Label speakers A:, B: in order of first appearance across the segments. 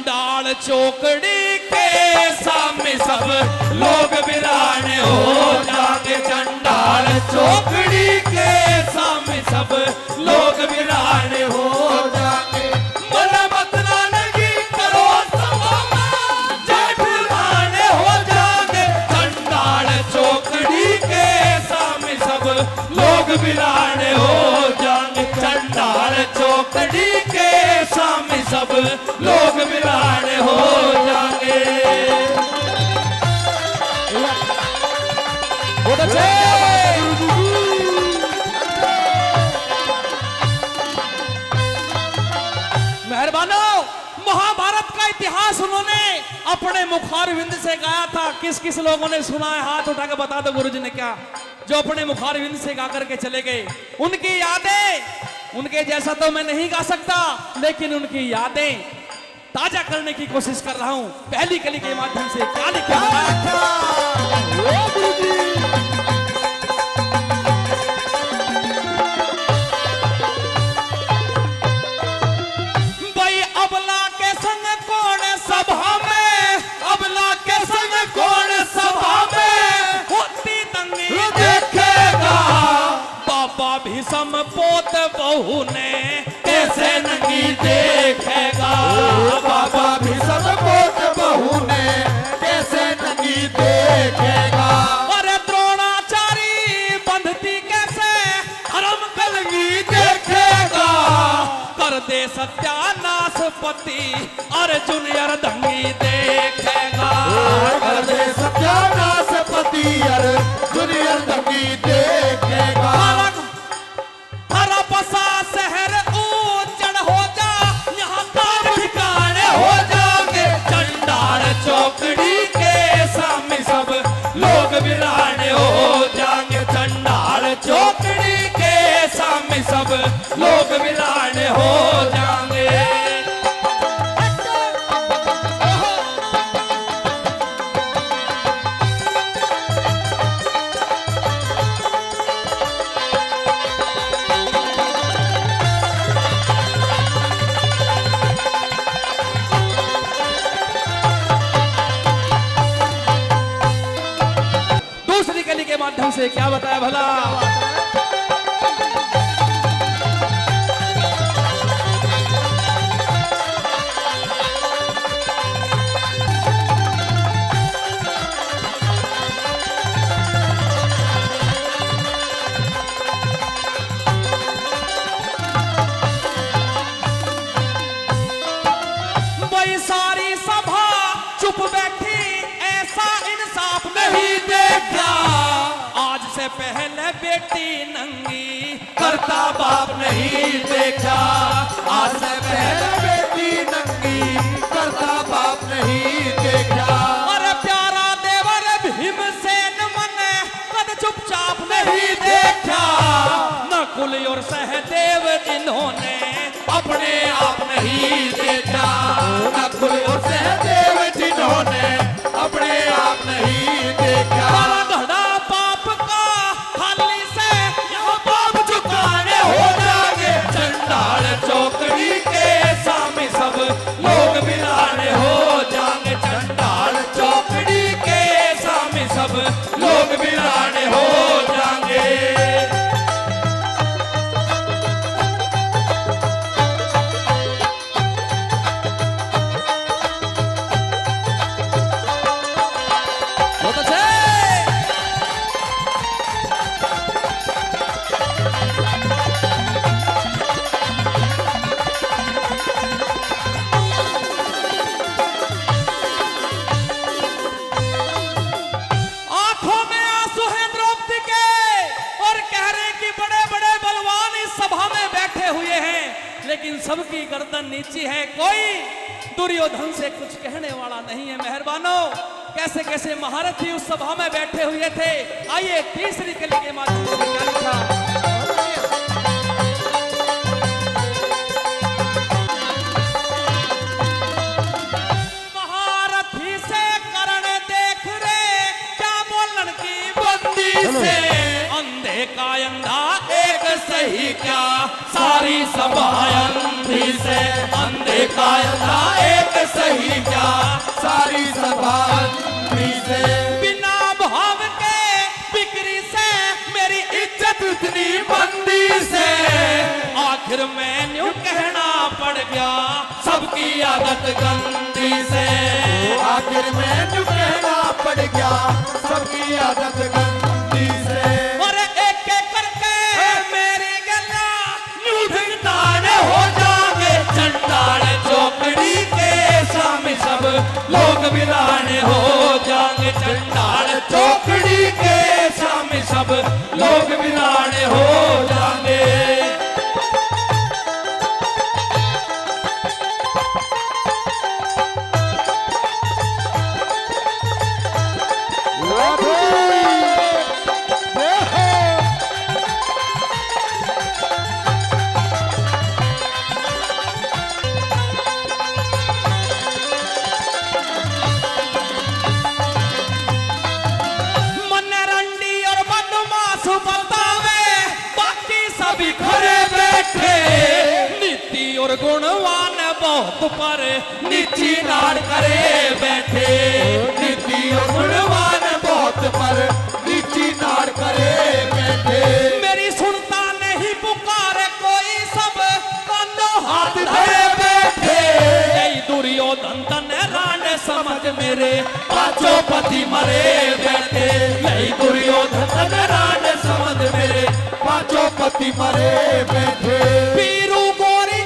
A: चंडाल चौकड़ी के सामने सब लोग वीरान हो जाएंगे। चंडाल चौकड़ी के सामने सब लोग वीरान हो जाएंगे। मन बदला नहीं करो सभा में जय वीरान हो जाएंगे। चंडाल चौकड़ी के सामने सब लोग वीरान हो जाएंगे। चंडाल चौकड़ी के सामने सब लोग वीरान हो जाएंगे। बहुत अच्छे मेहरबानो। महाभारत का इतिहास उन्होंने अपने मुखारविंद से गाया था। किस किस लोगों ने सुना है हाथ उठा के बता दो गुरुजी ने क्या, जो अपने मुखारविंद से गा करके चले गए। उनकी यादें, उनके जैसा तो मैं नहीं गा सकता, लेकिन उनकी यादें ताजा करने की कोशिश कर रहा हूं पहली कली के माध्यम से। क्या लिखा भाई, अबला के संग कौन सभा में, अबला के संग कौन सभा में होती तंगी देखेगा। बाबा भीषम पोत बहू ने कैसे नंगी देखेगा।
B: बाबा भीषम पोत बहू ने कैसे नंगी देखेगा।
A: अरे द्रोणाचारी बंधती कैसे धर्म कलंगी देखेगा। कर दे सत्यानाश पति अर्जुन अर्धंगी देखेगा।
B: कर दे सत्यानाश पति अर्जुन अर्धंगी देखेगा।
A: हरा बसा शहर ऊंचड़ हो जा, यहाँ तार ठिकाने हो जाओगे। चंडाल चौकड़ी के सामने सब लोग वीरान हो जाएंगे। चंडाल चौकड़ी के सामने सब लोग वीरान हो जाएंगे। दूसरी कली के माध्यम से क्या बताया भला। भाई सारी सभा चुप बैठी, ऐसा इंसाफ नहीं देखा। आज से पहले बेटी नंगी करता बाप नहीं देखा।
B: आज से पहले बेटी नंगी करता बाप नहीं देखा।
A: अरे प्यारा देवर भीमसेन मन कद चुपचाप नहीं देखा। नकुल और सहदेव इन्होंने अपने आप नहीं देखा।
B: नकुल और सहदेव जिन्होंने अपने आप नहीं देखा।
A: घड़ा पाप का खाली से यहाँ पाप चुकाने हो जाएंगे। चंडाल चौकड़ी के सामने सब लोग वीरान हो जाएंगे। चंडाल चौकड़ी के सामने सब लोग वीरान हो जाएंगे। बहुत अच्छे आंखों में आंसू हैं द्रौपदी के और कह रहे कि बड़े बड़े बलवान इस सभा में बैठे हुए हैं, लेकिन सबकी गर्दन नीची है। कोई दुर्योधन से कुछ कहने वाला नहीं है। मेहरबानो, कैसे कैसे महारथी उस सभा में बैठे हुए थे। आइए तीसरी कली के माध्यम से क्या लिखा। महारथी से करण देख रे क्या बोलन की बंदी से। अंधे का अंधा एक सही क्या सारी सभा अंधी से। अंधे का अंधा एक सही आदत गंदी से।
B: आखिर में झुकना पड़ गया सबकी आदत गंदी से।
A: और एक एक करके मेरी गला यूं हो जागे चंडाल चौकड़ी के सामने सब लोग बिराने हो जाएंगे। चंडाल चौकड़ी के सामने सब लोग बिराने हो जाएंगे। और गुणवान बहुत पर नीची नाड़ करे बैठे।
B: नीति और गुणवान बहुत पर नीची नाड़ करे बैठे।
A: मेरी सुनता नहीं पुकारे कोई सब कानों हाथ धरे बैठे। यही दुर्योधन तन राण समझ मेरे पांचों पति मरे बैठे। यही दुर्योधन तन राण समझ मेरे
B: पांचों पति मरे बैठे।
A: पीरू गोरी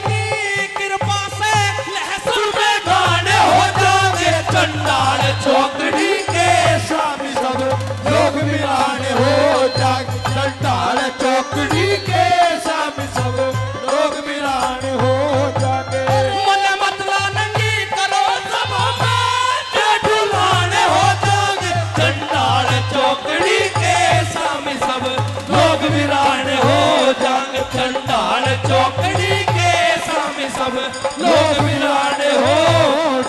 A: हो जाओगे चंडाल चौकड़ी के
B: सामने सब लोग बिराने हो जाएंगे। चंडाल चौकड़ी के सामने सब लोग बिराने हो जाएंगे।
A: मन मतला नंगी करो सब ढुलाने हो जाओगे। चंडाल चौकड़ी के सामने सब लोग बिराने हो जाएंगे। चंडाल चौकड़ी के सामने सब लोग बिराने हो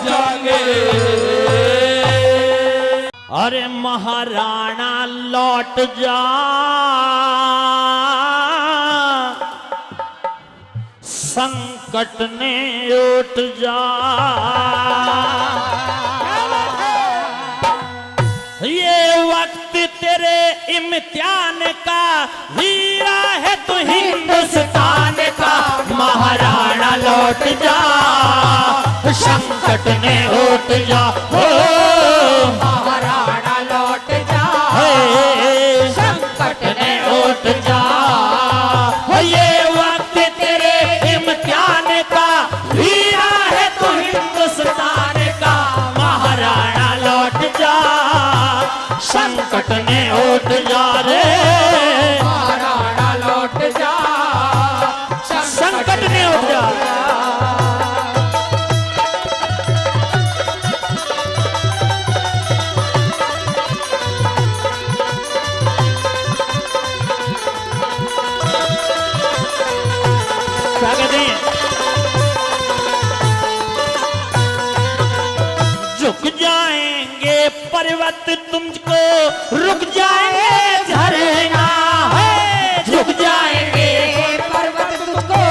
A: जाएंगे।
C: अरे महाराणा लौट जा, संकट ने उठ जा। ये वक्त तेरे इम्तिहान का, हीरा है तू हिंदुस्तान का। महाराणा लौट जा, संकट ने उठ जा। हो
D: महाराणा लौट जा, संकट ने उठ जा।
C: ये वक्त तेरे इम्तिहान का, हीरा है तू हिंदुस्तान का। महाराणा लौट जा, संकट ने उठ जा रे।
D: महाराणा लौट जा,
C: संकट ने उठ जा। क्या कहते हैं? झुक जाएंगे पर्वत तुमको, रुक जाएंगे झरना है। झुक जाएंगे
D: पर्वत तुमको,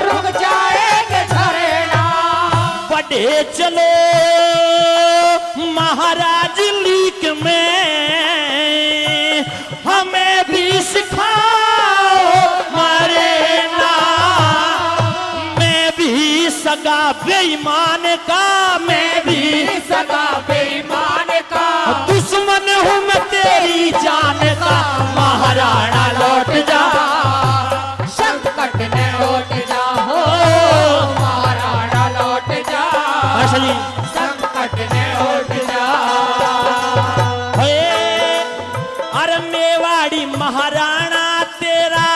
D: रुक जाएंगे झरना।
C: बढ़े चलो महाराज लीक में, हमें भी सिखाओ मरना। मैं भी सगा बेईमान का, मैं भी
D: सगा बेईमान का।
C: दुश्मन हूँ मैं तेरी जान का। महाराणा लौट जा,
D: संकट ने उठ जा। हो महाराणा लौट जा,
C: असली
D: संकट ने उठ जा।
C: अरे मेवाड़ी महाराणा तेरा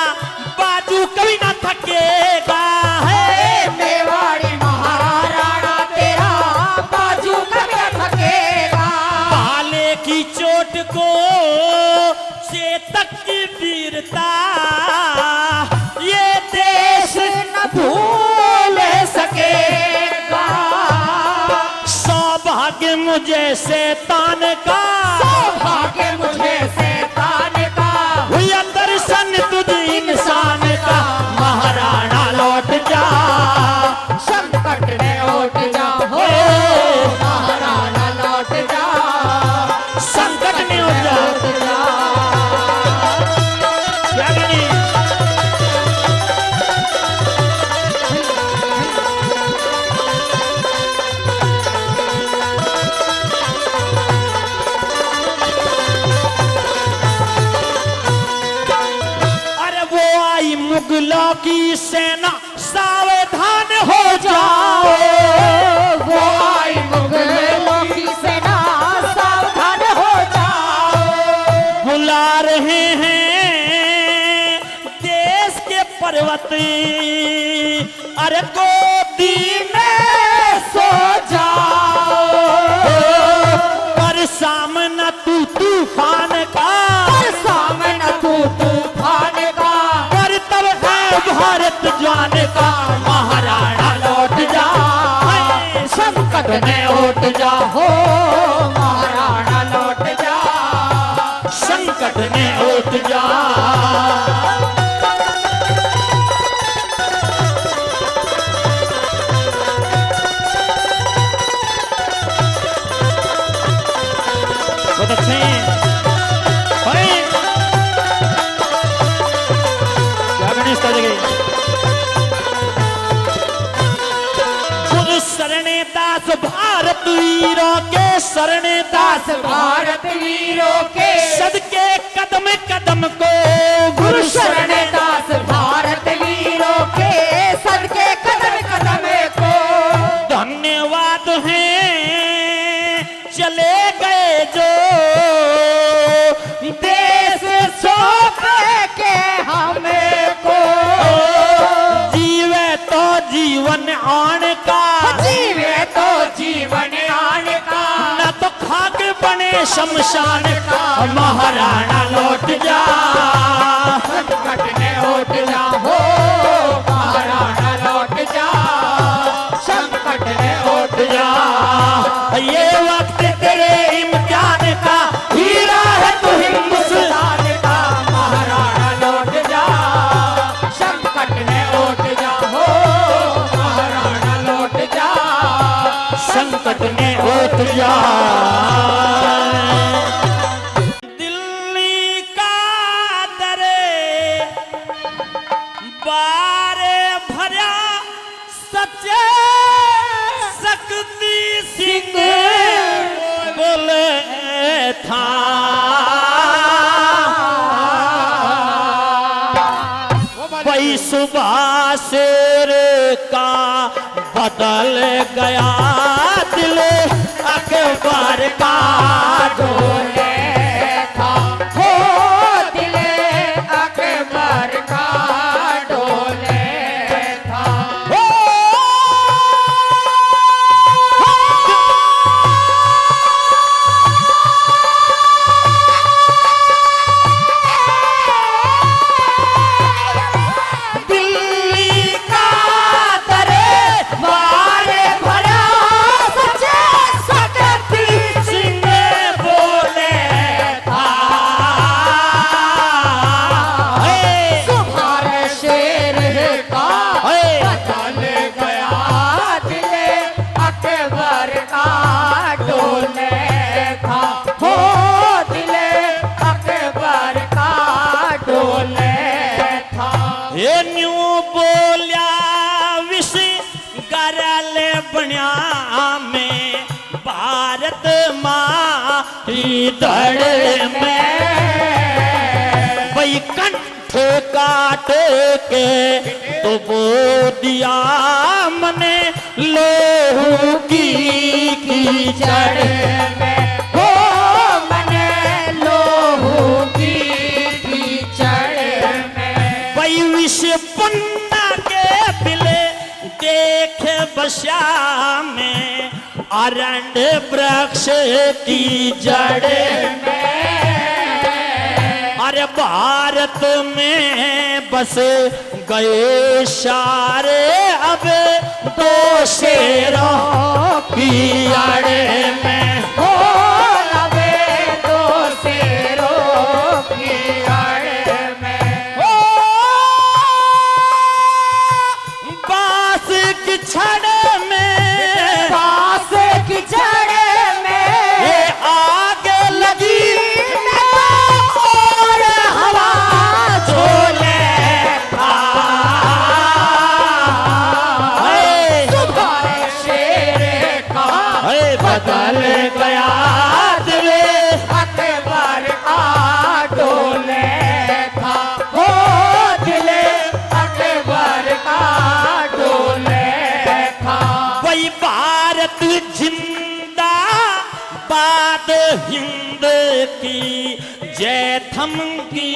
C: बाजू कभी ना थकेगा है।
D: मेवाड़ी महाराणा तेरा बाजू कभी न थकेगा।
C: भाले की चोट को चेतक की वीरता, ये देश
D: न भूल सकेगा।
C: सौभाग्य मुझे शैतान का,
D: सौभाग्य मुझे शैतान का।
C: हुआ दर्शन तुझ इंसान का। महाराणा लौट जा,
D: संकट ने उठ जा। हो महाराणा लौट जा,
C: संकट ने उठ जा।
D: उठ जा।
C: क्या कहनी? की सेना सावधान हो जाओ।
D: वो आई मुगलों की सेना सावधान हो जाओ।
C: बुला रहे हैं देश के पर्वत, अरे गोदी में
D: सो जाओ।
C: पर सामना तू तूफान का,
D: सामने तू तूफान का,
C: पर तब है भारत जान का। महाराणा लौट जा,
D: संकट में उठ जा हो महाराणा लौट जा।
C: संकट में उठ जा। बहुत अच्छे क्या गणेश का जगह गुरु शरणे दास भारत वीरों के शरणे दास
D: भारत वीरों के
C: सदके कदम कदम को
D: गुरु शरण दास भारत वीरों के सदके कदम कदम को
C: धन्यवाद है चले गए जो
D: देश सौंप के हमें को।
C: जीवे तो जीवन आन का,
D: जीवे तो जीवन आन का,
C: न तो खाक बने शमशान का। महाराणा लौट जा,
D: संकट में उठ जा हो महाराणा लौट जा। संकट में उठ
C: जा ये वक्त तेरे इम्तिहान का, हीरा है तू हिंदुस्तान
D: का। महाराणा लौट जा, संकट में उठ जा हो महाराणा लौट जा।
C: संकट में उठ जा। दिल्ली का दरे बारे भरा सच्चे शक्ति सिंह बोले था। वही सुबह शेर का बदल गया दिल अकबर का
D: डोले था हो दिल अकबर का डोले था।
C: दिल्ली का दरे
D: बारे भरा सच्चे शक्ति
C: सिंह बोले था।
D: सुभार शेर का बदल गया दिल अकबर का डोले था हो दिल अकबर का डोले था।
C: ये न्यू बोलिया विष गरल बण्या में भारत माँ दड़ में वैकंठ काट के तो बो दिया मने लोहू की कीचड़ में।
D: हो मने लोहू की कीचड़ में।
C: वही विष पुन्ना के बिले देख बशा में अरण्य वृक्ष की जड़ में। अरे भारत में बस गए सारे अब दो शेरों की आड़ में।
D: हो लबे दो शेरों की आड़ में।
C: बांस की छड़ में
D: बांस की जड़ में
C: ये आग लगी
D: और हवा
C: झोले
D: सुबह शेर का
C: बदल गया दिल
D: अकबर का डोले था हो दिल अकबर
C: बाद हिंद की जैथम की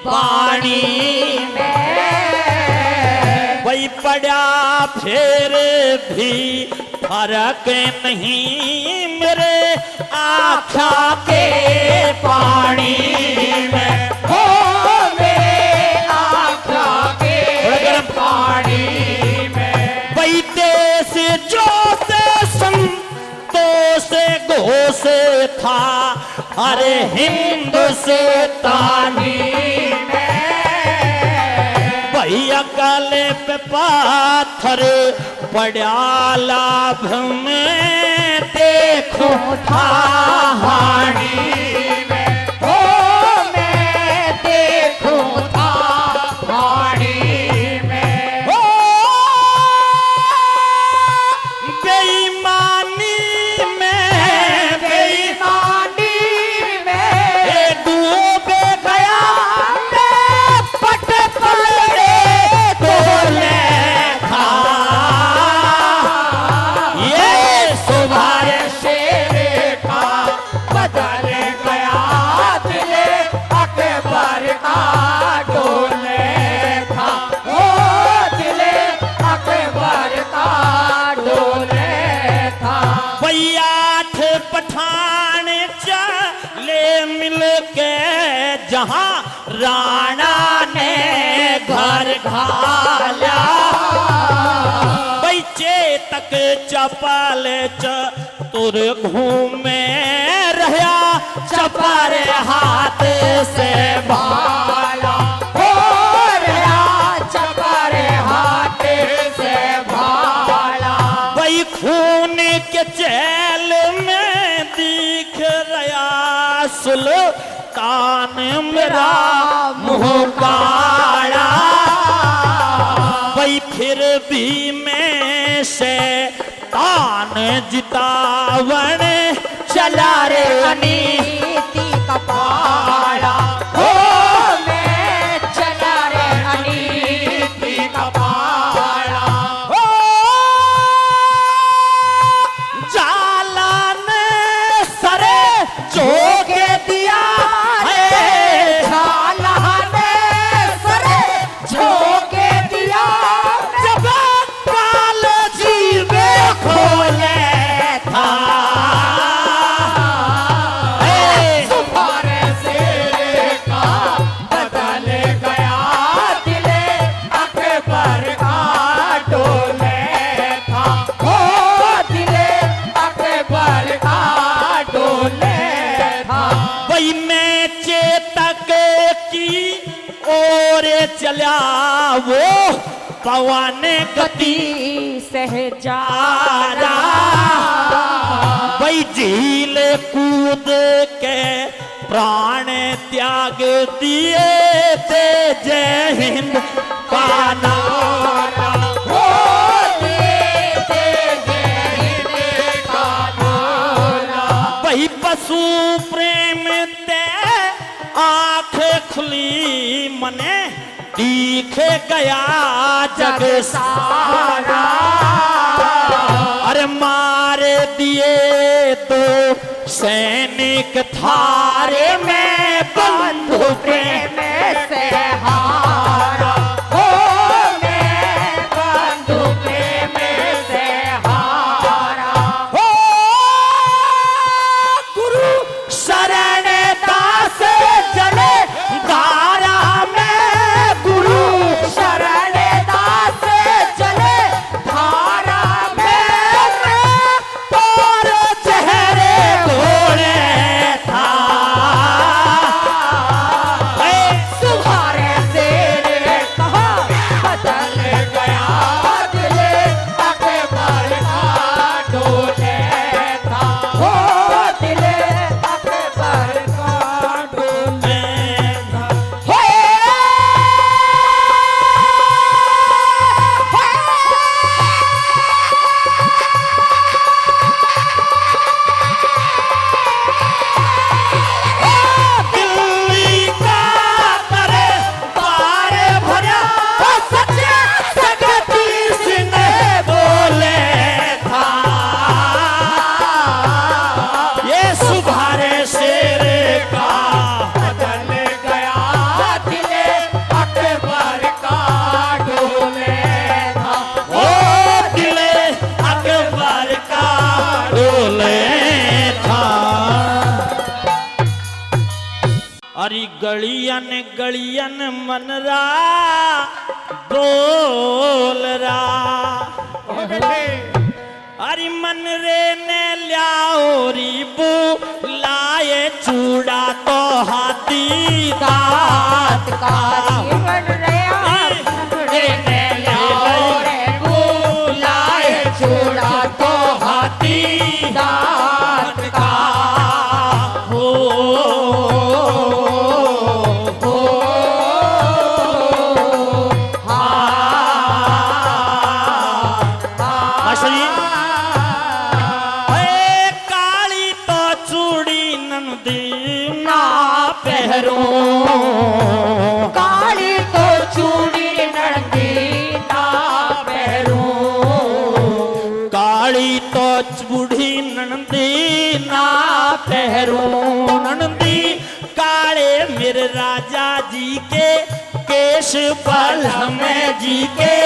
C: वाणी में वही पड़ा फिर भी फर्क नहीं मेरे आँखा के पानी में
D: हो मेरे आँखों के पानी में।
C: वही देश जो से संतोष गो से था अरे हिंदुस्तानी
D: में
C: वही अकल पे पाथर पड़ा लाभ में देखो था हानि
D: में हो मैं देखूं था पानी में।
C: ओ बेईमानी में
D: बेईमानी में
C: ए डूबे गया
D: मैं पट पलड़े
C: बोले था ये सुबह
D: शेर का बदल गया दिले अकबर का डोले था। ओ दिले अकबर का डोले था।
C: आठ पठान चले मिल के जहां राणा ने घर घाला बैचे तक चपल चतुर घूमे रहा चपर हाथ से
D: भाला हो रहा चपर हाथ से भाला।
C: वही खून के चैल में दिख रहा सुल्तान मेरा मुँह काला वही फिर भी मैं से तान जितावन चला रे
D: अनीति का पाला हो मैं चला रे अनीति का पाला।
C: ओ जाला ने सरे जोगे दिया है
D: झाला ने सरे झोंके दिया
C: जब काल जीवे खोले था
D: सुभारे शेर का बदल गया दिले अकबर का डोले था। हो दिले अकबर का डोले था।
C: वही मैं चेतक की ओर चला वो पवन गति
D: सहजारा
C: वही झील कूद के प्राण त्याग दिए थे जय हिंद का नारा
D: हो देते जय हिंद का नारा।
C: वही पशु प्रेम ते आंख खुली मने दिख गया जग
D: सारा
C: अरे मार दिए तो सैनिक थारे में बंधु प्रेम
D: प्रेम से हारा हो मैं बंधु प्रेम से हारा।
C: हो गुरु शरण दास चले धारा में गुरु
D: शरण दास चले धारा में
C: और चेहरे घोड़े था
D: सुभारे
C: हरी गलियन गलियन मनरा बोल रा हरी मन रे ने लियाओ रीबू लाए चूड़ा तो हाथी दांत का
D: बन रहा रे ने लाओ रे बुलाए चूड़ा तो हाथी दांत का
C: हो मास्टर जी काली तो चूड़ी नंदी ना पहरो
D: काली तो चूड़ी नड़ती ना पहरू
C: काली तो चूड़ी नंदी ना पहरो नंदी काले मेरे राजा जी के केश पल हमें जी के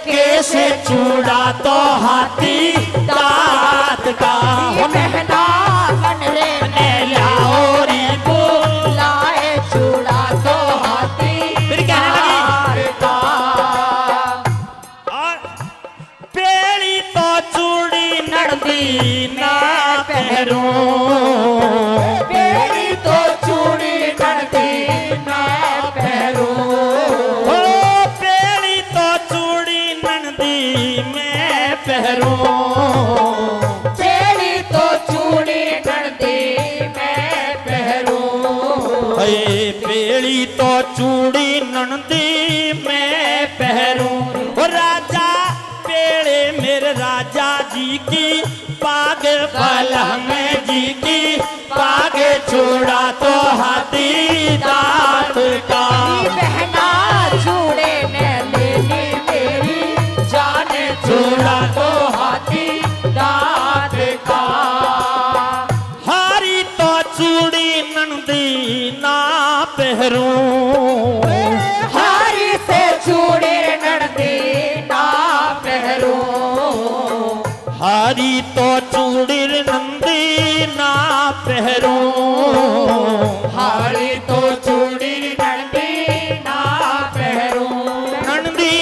C: केश चूड़ा तो हाथी दांत का
D: पहना बन रे
C: ने लाओ री
D: बुलाए चूड़ा तो हाथी
C: फिर कहने लगी
D: दांत का
C: और पेड़ी तो चूड़ी नड़दी ना पहरो
D: पेड़ी तो चूड़ी नड़ती ना पहरू
C: ओ पेड़ी तो चूड़ी नड़दी मैं पहरो
D: पेड़ी तो चूड़ी नड़ती मैं पहरू
C: अये पेड़ी तो चूड़ी नड़दी मैं पहरो ओ राजा पेड़े मेरे राजा जी की पाग पलंग जी की पाग चूड़ा तो हाथी दांत का
D: बहना चूड़े ने ले ली मेरी जान चूड़ा तो हाथी दांत का
C: हारी तो चूड़ी नंदी ना पहरो
D: हारी से चूड़ी नड़ती ना पहरू
C: हारी तो चूड़ी नंदी ना पहरो
D: हारी तो चूड़ी नड़ती ना पहरू
C: नंदी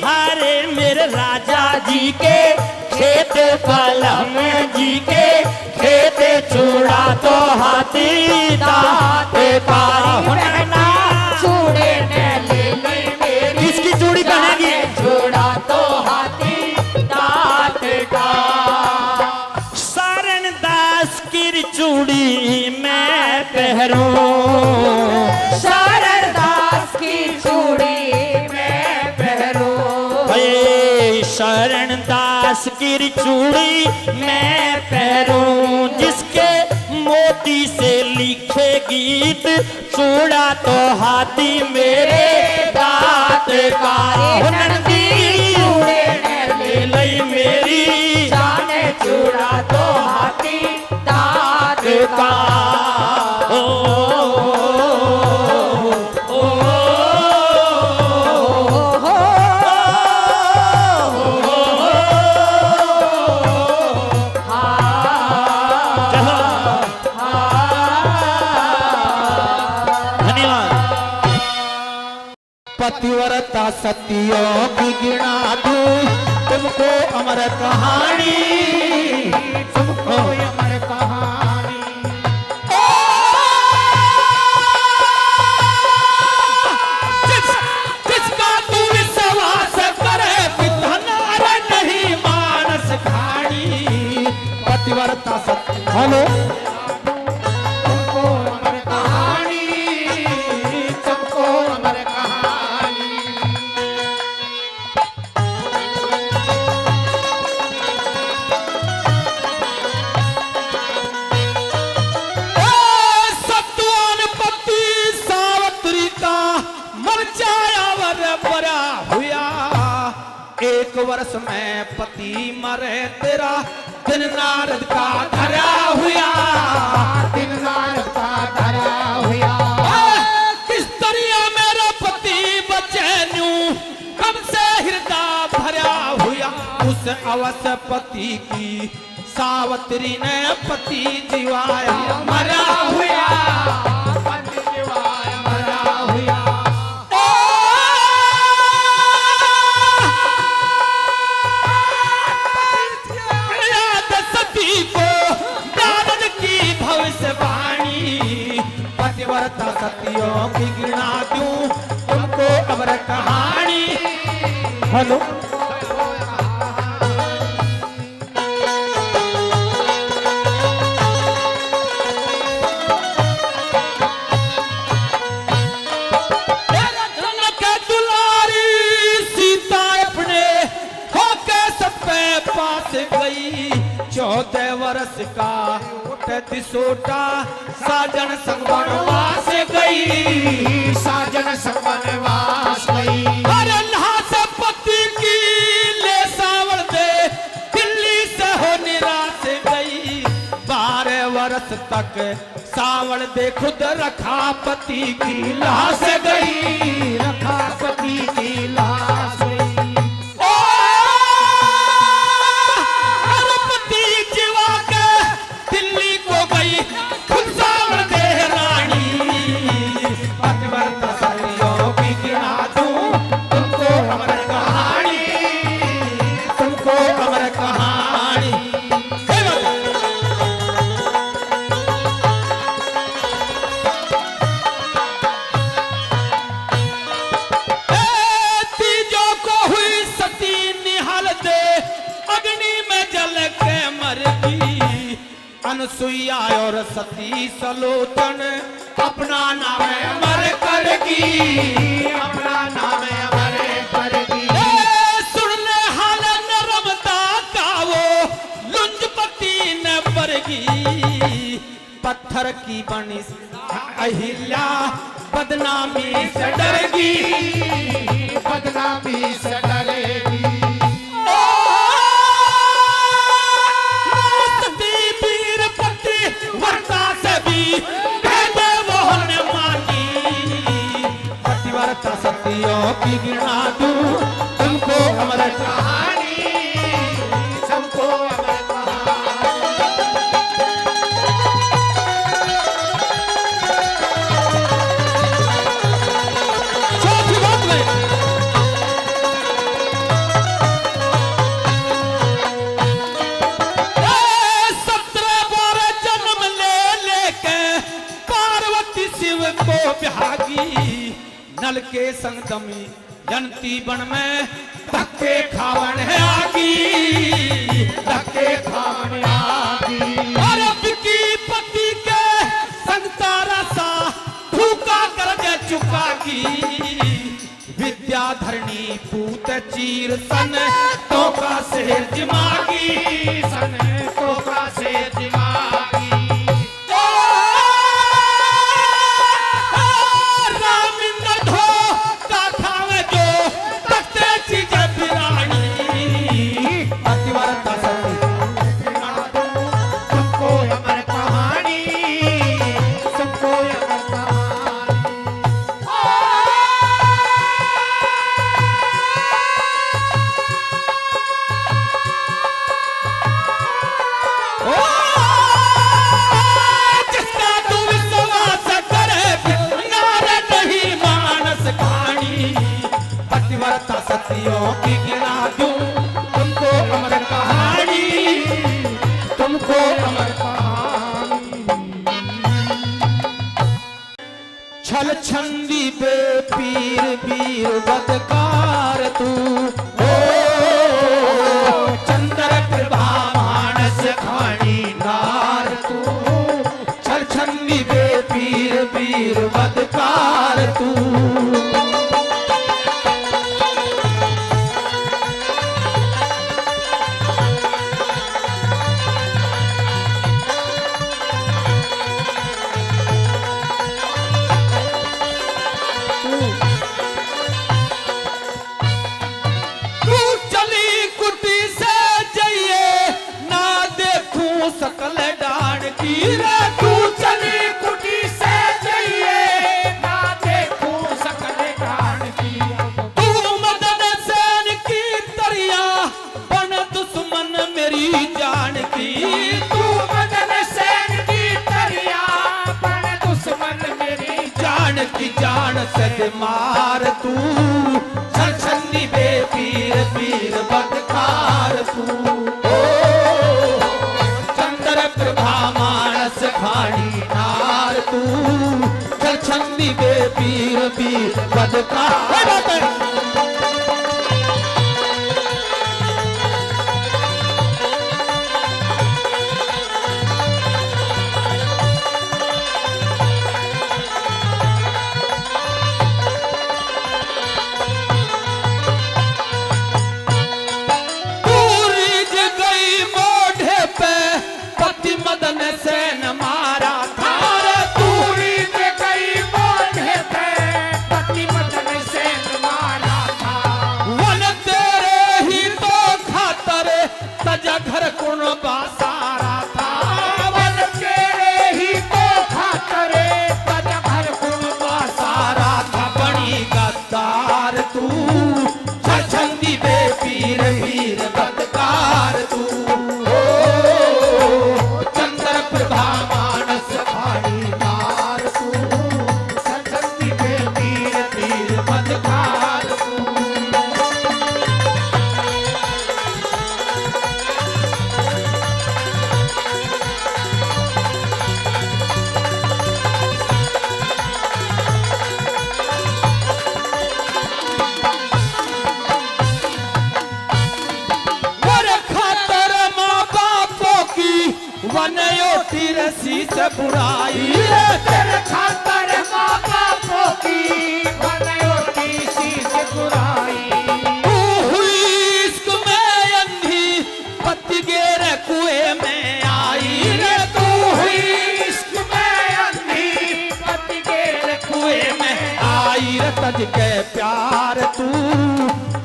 C: हारे मेरे राजा जी के खेत पलम जी के खेत चूड़ा तो हाथी दांत का
D: बहना चूड़े ने ले ली मेरी
C: किसकी चूड़ी पहनेगी
D: चूड़ा तो हाथी दांत का
C: सारण दास की चूड़ी मैं पहरो
D: शरण दास की चूड़ी मैं पहरू
C: हे शरण दास की चूड़ी मैं पहरूं जिसके मोती से लिखे गीत चूड़ा तो हाथी मेरे दांत का नंदी
D: चूड़े ने ले
C: लई मेरी
D: जाने चूड़ा तो हाथी दांत
C: का
D: का
C: ओ धन्यवाद
B: पतिव्रता सतियों की गिना दूं तुमको अमर कहानी तुमको अमर कहानी
A: जिसका तू विश्वास करे विधनार नहीं मानस
B: कहानी पतिव्रता सत्य हेलो तुमको अमर कहानी तुमको अमर कहानी
A: सत्वान पति सावत्री का मर जाया वर बरा हुआ।
B: एक वर्ष में पति मरे तेरा दिन नारद का धरा हुआ दिन नारद का धरा हुआ
A: किस तरह मेरा पति बचे न्यू कब से हृदय भरा हुआ।
B: उस अवश्य पति की सावत्री ने पति जीवाया मरा हुआ पति जीवाया पतिव्रता सतियों की गिना दूं तुमको अमर कहानी। हेलो पास गई 14 वर्ष का 33 साजन संग वनवास गई,
D: साजन संग वनवास गई।
B: अरे अल्लाह से पति की ले सावल दे दिल्ली से हो निराश गई। 12 वर्ष तक सावल दे खुद रखा पति की लाश गई,
D: रखा पति की लाश गई।
B: अनसुईया और सती सलोचन अपना नाम अमर करगी,
D: अपना नाम अमर करगी।
B: सुन ले हाल नर्मदा का वो लुंजपति न बरगी। पत्थर की बनी अहिल्या बदनामी से डरगी,
D: बदनामी से डरेगी।
B: पतिव्रता सतियों की गिना दूं तुमको अमर
D: कहानी, सबको अमर
B: चौथी बात में 17 बार जन्म ले लेके पार्वती शिव को बिहागी। नल के संग दमी जनती बन में धक्के खावन है आगी, धक्के खावन आगी। अरे बिकी पति के संग तारा सा फूका कर दे चुकागी। विद्याधरणी पूत चीर सन तो का शेर दिमागी,
D: सन तो का शेर दिमागी।
B: पतिव्रता सती
D: सबको अमर कहानी, सबको अमर कहानी।
B: जिसका तू विश्वास करे नारद नहीं मानस कहानी। पतिव्रता सतियों की गिना दूं तुमको अमर कहानी, तुमको अमर कहानी। छल छंदी बे पीर वीर बदकार तू ओ चंद्र प्रभा मानस खानी नार तू। छल छंदी बे पीर वीर बदकार तू। सकल डान की रे तू चली कुटी से जाइए,
D: ना देखूं सकल डान की।
B: तू मदन सेन की तरिया बन दुश्मन मेरी जान की।
D: तू मदन सेन की तरिया बन दुश्मन मेरी
B: जान की जान से मार तू। छल छन्नी बे पीर पीर बदकार तू। प्रभा मानस खानी नार तू। छल छंदी बे पीर पीर बदकार रसी से बुराई
D: तेरे खातर माँ बापों की बनयोटी सी से बुराई
B: तू हुई इश्क में अंधी पति गिर कुएं में आई रे
D: तू हुई इश्क में अंधी पति गिर
B: कुएं में आई रे तज के प्यार तू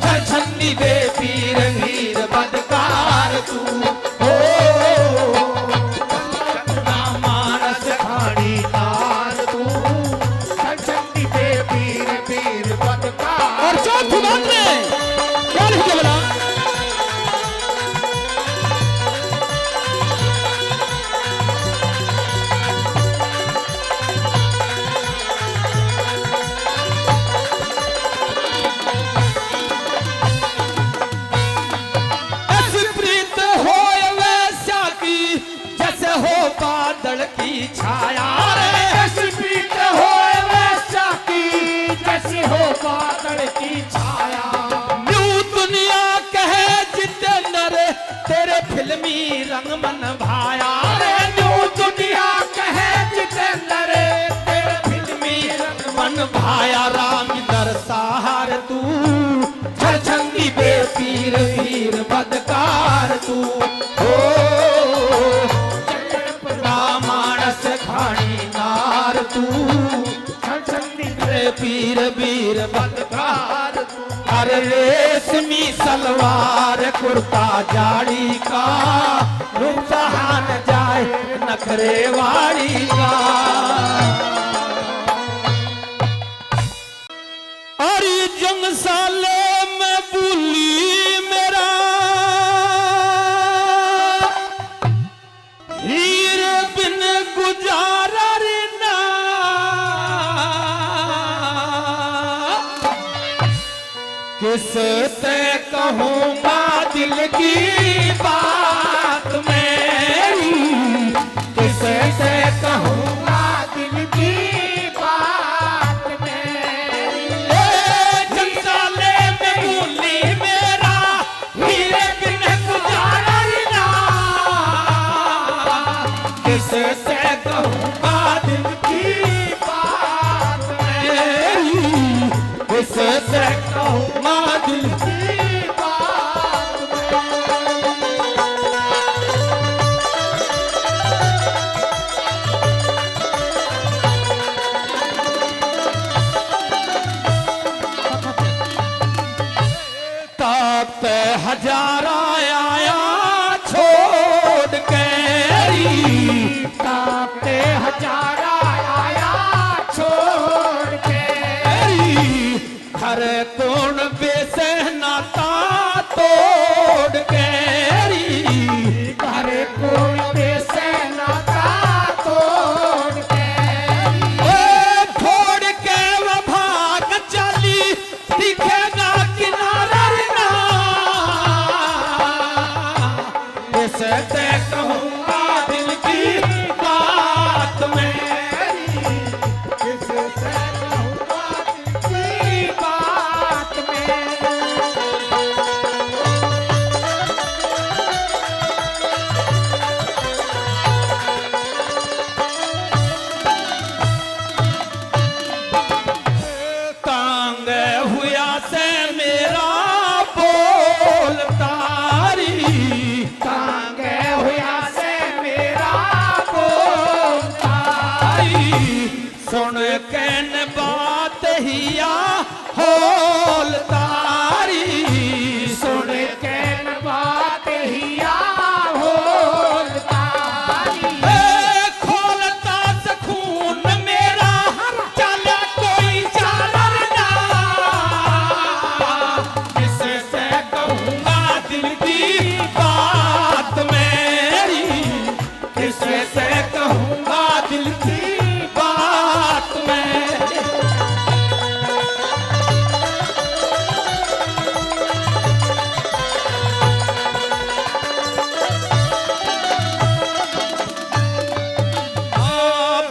B: छछनी बे पीर वीर बदकार तू छाया
D: जैसी प्रीत हो वैसा की जैसी हो बादल की छाया
B: न्यू दुनिया कहे जितेंद्र तेरे फिल्मी रंग मन भाया
D: न्यू दुनिया कहे जितेंद्र तेरे
B: फिल्मी रंग मन भाया राम दरसार तू छछंगी बे पीर वीर बदकार तू पीर वीर बदकार अरे रेशमी सलवार कुर्ता जाड़ी का रुझान जाए नखरे वाली का अरे जंग साले में बुली मेरा हीर बिन गुजारा किससे कहूँगा दिल की बात मेरी किससे कहूँगा
D: दिल की बात मेरी
B: जंसाले में बोली मेरा हीरे बिन गुजारा ना किससे कहूँगा दिल की बात मेरी किससे कहूँगा दिल की बात ताप हजारा आया छोड़ के
D: तापते हजारा आया छोड़ के
B: हर कौन बेसे नाता तोड़ के
D: हर कौन बेसे नाता तोड़ के
B: छोड़ के वो भाग चली दिखेगा किनारा ना सुन के न बात हिया होल तारी
D: सुन के न बात हिया होल तारी
B: खोलता खून मेरा चला कोई चालर ना किससे कहूँगा दिल की बात मेरी किससे कहूँगा दिल की बात मेरी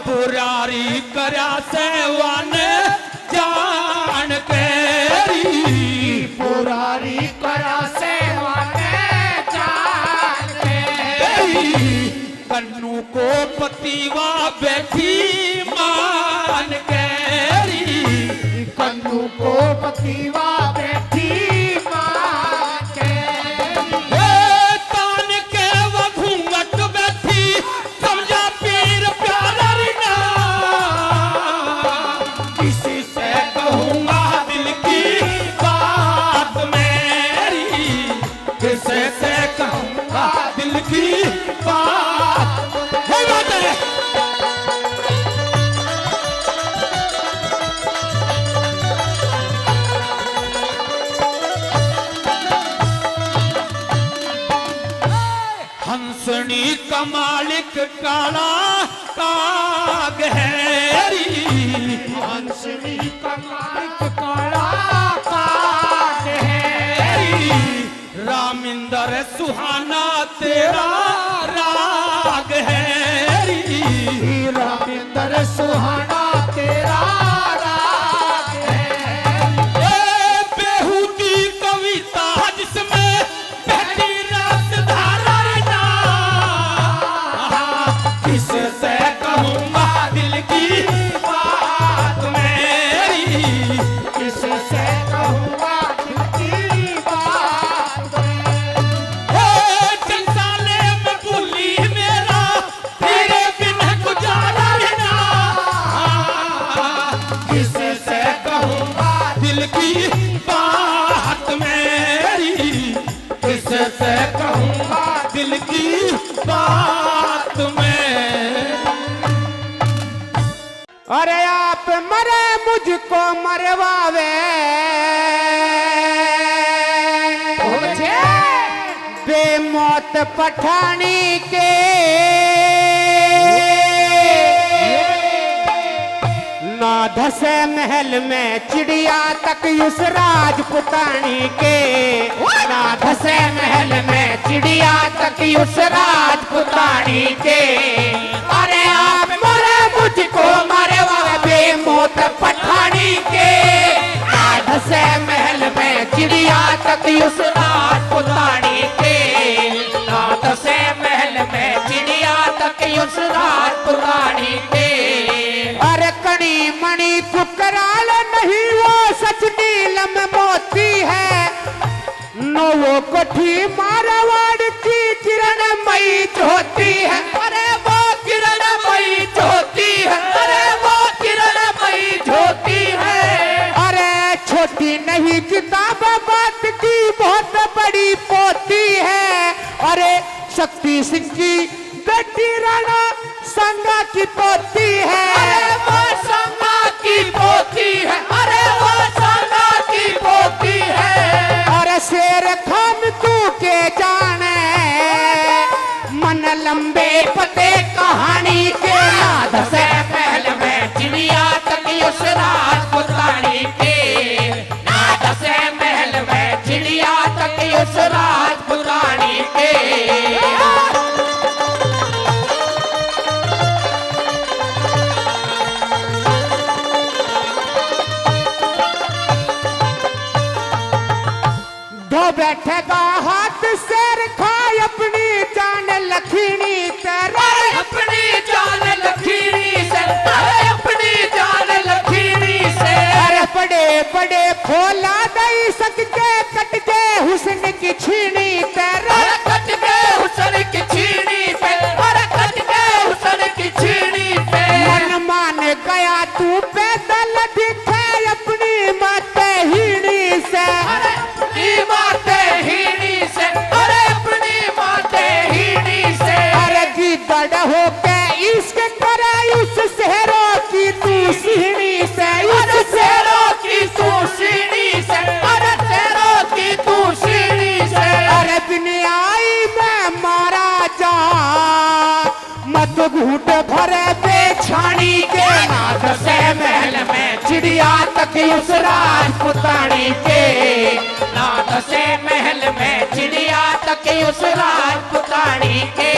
B: पुरारी करया सेवन जान केरी
D: पुरारी करा सेवा ने जान के
B: कन्नू को पतिवा बैठी मान केरी
D: कन्नू को पतिवा बैठी मां के
B: तान के वो घूंघट बैठी समझा पीर प्यारा ना किसी से कहूँगा दिल की बात मेरी किसी से कहूँगा दिल की बात है बात है हंसनी का मालिक काला काग हैरी
D: हंसनी का मालिक काला काग है
B: रामिंदर सुहाना तेरा राग हैरी
D: रविंदर सुहाना तेरा राग है
B: बेहूदी कविता जिसमें पहली रात धारा ना किससे कहूँगा दिल की बात मेरी
D: किससे कहूँगा दिल की बात
B: चंसाले में बुली मेरा तेरे बिना गुजारा ना किससे कहूँगा दिल की बात मेरी किससे कहूँगा दिल की बात में
D: अरे आप मरे मुझको मरवावे बेमौत पठानी के ना धसे महल में चिड़िया तक उस राजपुतानी के ना धसे महल में चिड़िया तक उस राजपुतानी के अरे आप मरे मुझको मरवावे बेमौत पठानी के ना धसे महल में चिड़िया तक उस राजपुतानी के ना धसे महल में चिड़िया तक उस राजपुतानी के अरे कणी मणि फुकराल नहीं वो सच नीलम मोती है नो वो कोठी मारवाड़ की किरणमयी ज्योति है अरे वो किरणमयी ज्योति है अरे वो किरणमयी ज्योति है अरे छोटी नहीं किताब बात की बहुत बड़ी पोती है अरे शक्ति सिंह की बेटी राणा संगा की पोती है अरे वो संगा की पोती है अरे वो संगा की पोती है अरे शेर खान तू के जाने मन लंबे पते कहानी के नाद से पहल में चिड़िया तक उस राजपुतानी के नाद से महल में चिड़िया तक उस राजपुतानी के बैठेगा हाथ शेर खाए अपनी जान लखीनी तेरा अपनी हो के इश्क करे उस शहरों की तू सीढ़ी से, उस शहरों की तू सीढ़ी से, अरे शहरों की तू सीढ़ी से। अरे दुनियाई में मारा जा मत घूट भरे बेछानी के, नाथ से महल में चिड़िया तक उस राजपुतानी के, नाथ से महल में चिड़िया तक उस राजपुतानी के।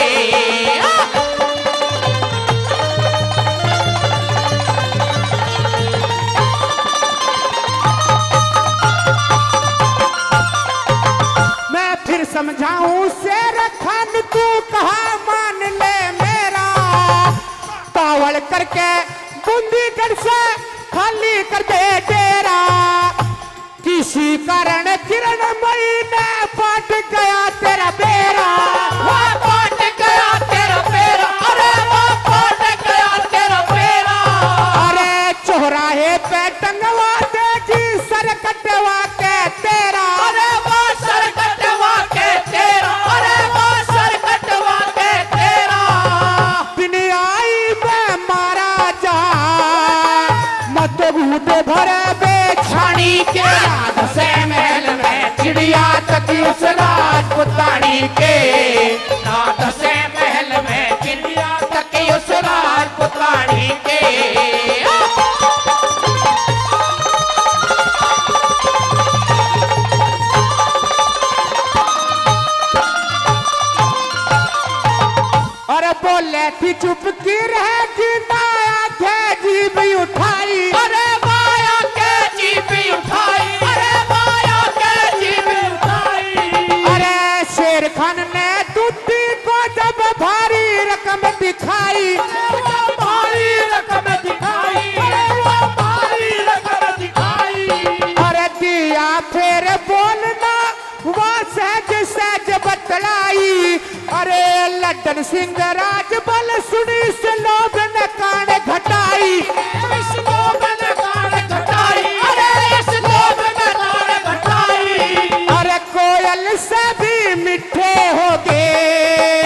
D: मैं फिर समझाऊं शेर खान तू कहा मान ले मेरा, पावड़ करके बूंदीगढ़ से खाली कर दे डेरा। किसी कारण किरण मई ने पाट गया तेरा बेरा, वो पाट गया तेरा बेरा, अरे वो पाट गया तेरा बेरा। अरे चौराहे पे टंगवा देगी सर कटवा के तेरा, अरे वो सर कटवा के तेरा, अरे वो सर कटवा के तेरा। दुनियाई में मारा जा मत घूट भरे बेछानी के, नाथ से महल में चिड़िया तक उस राजपुतानी के, नाथ से महल में चिड़िया तक उस राजपुतानी के। अरे बोले थी चुप की रहेगी माया के जीव उठाई, अरे माया के जीव उठाई, अरे माया के जीव उठाई। अरे शेर खान ने दूती को जब भारी रकम दिखाई, भारी रकम दिखाई, अरे वो भारी रकम दिखाई। अरे दिया फिर बोलना वो सहज सहज बतलाई, अरे लड्डन सिंह राज बल सुनी से लोग ने कान घटाई, इस लोग ने कान घटाई, अरे इस लोग ने कान घटाई। अरे कोयल से भी मिठे हो गए,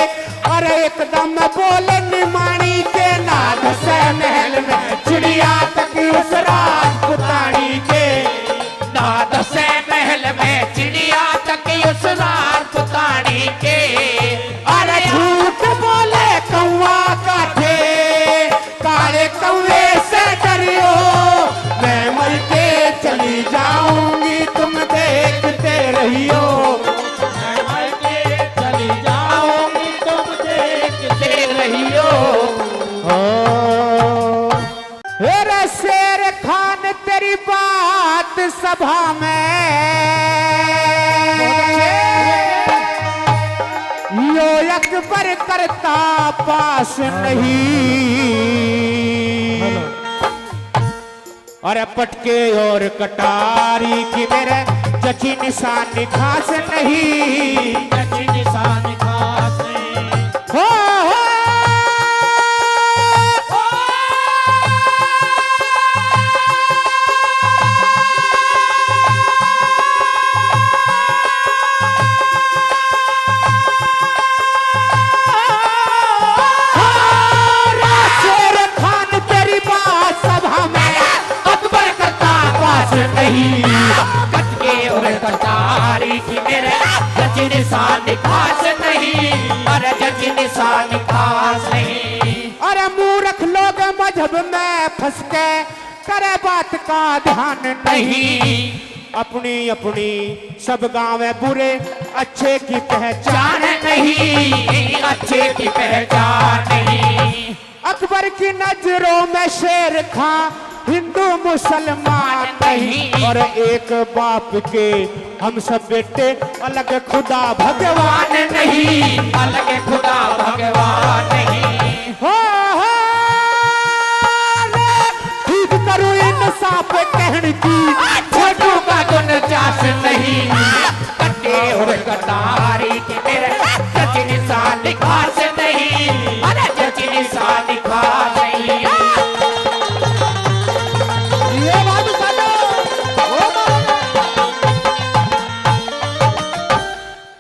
D: अरे एकदम बोले निमाणी के, नाथ से महल में चिड़िया तक उस राजपुतानी के, नाथ से महल में चिड़िया तक उस राजपुतानी के। अरे झूठ बोले कौवा काठे, काले कौवे से डरियो, मैं मर के चली जाऊंगी तुम देखते रहियो, मैं मर के चली जाऊंगी तुम देखते रहियो। अरे शेर खान तेरी बात सभा में यो अकबर करता पास नहीं, अरे पटके और कटारी की मेरे जची निशान खास नहीं, जची निशान खास नहीं। हो नहीं, कटके और कटारी की मेरे जच निशान खास नहीं, अरे जच निशान खास नहीं। अरे मूर्ख लोग मजहब में फंस के करे बात का ध्यान नहीं, अपनी अपनी सब गाँव बुरे अच्छे की पहचान नहीं, अच्छे की पहचान नहीं। अकबर की नजरों में शेर खां हिंदू मुसलमान नहीं, और एक बाप के हम सब बेटे, अलग खुदा भगवान नहीं, अलग खुदा भगवान नहीं। हो ठीक करो इंसाफ कहने की, छोटू का तो नचास नहीं, कटे और कटारी के मेरे जच निशान खास नहीं, अरे जच निशान खास नहीं।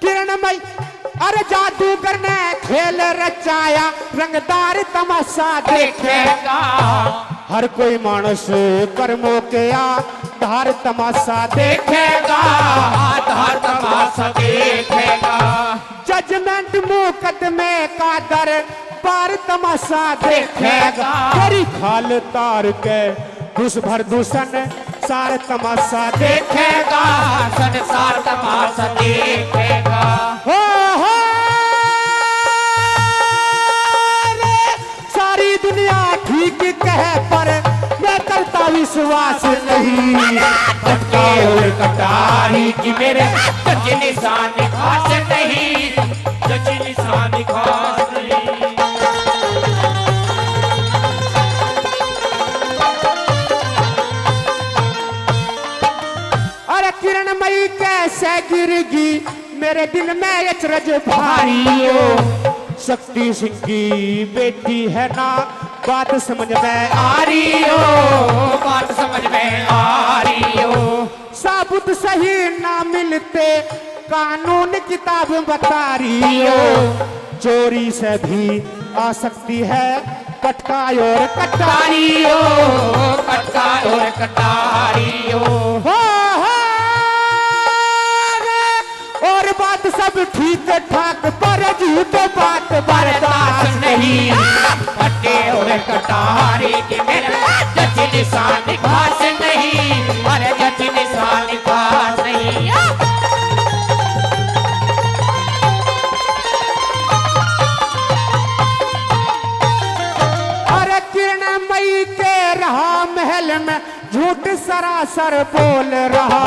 D: किरणमय अरे जादूगर ने खेल रचाया, रंग तार तमाशा देखेगा। हर कोई मानस कर्मों के आधार तमाशा देखेगा,
B: आधार तमाशा देखेगा।
D: जजमेंट मुकदमे का दर पार तमाशा देखेगा। तेरी खाल तार के घुस भर दूषण सार तमाशा देखेगा,
B: संसार तमाशा देखेगा।
D: हो रे सारी दुनिया ठीक कहे पर मैं करता विश्वास नहीं।
B: भटके और कटारी की मेरे जज निशान खास नहीं, जज निशान खास नहीं।
D: अरे किरणमयी कैसे गिरगी मेरे दिल में अचरज भारी हो। शक्ति सिंह की बेटी है ना बात समझ में आ रही हो,
B: बात समझ में आ रही हो।
D: साबुत सही ना मिलते कानून किताब बता रही हो। चोरी से भी आ सकती है कटका और कटारी
B: हो, कटका और कटारी हो।
D: और बात सब ठीक ठाक पर झूठ बात बर्दाश्त नहीं।
B: भटके और कटारी की मेरे जज निशान खास नहीं, अरे जज निशान खास नहीं।
D: अरे किरणमयी के रहा महल में झूठ सरासर बोल रहा।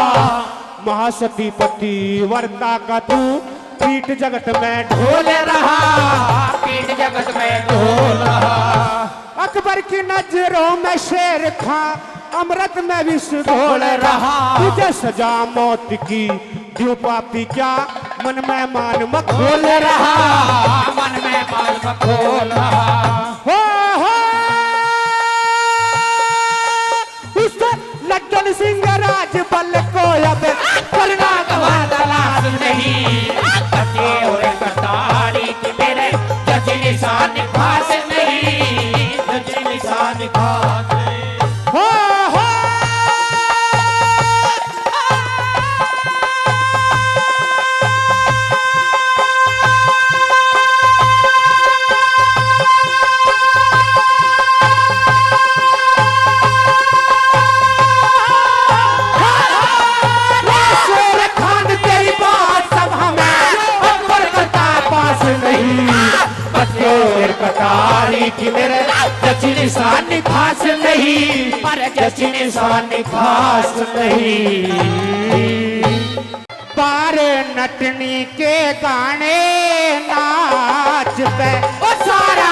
D: महासती पति वर्ता का तू पीठ जगत में ढोल रहा,
B: पीठ जगत में ढोल रहा।
D: अकबर की नजरों में शेर था अमृत में विष घोल रहा। तुझे सजा मौत की क्यों पापी क्या मन में मान मखोल रहा,
B: मन में मान मखोल रहा।
D: हो उस लज्जन सिंह राज बल को अब करना
B: गवा तलाश नहीं। भटके और कटारी की मेरे जज निशान खास नहीं, जज निशान खास नहीं।
D: हो
B: कटारी की मेरे जज निशान खास नहीं, पर जज निशान खास नहीं।
D: पार नटनी के गाने नाच पे
B: ओ सारा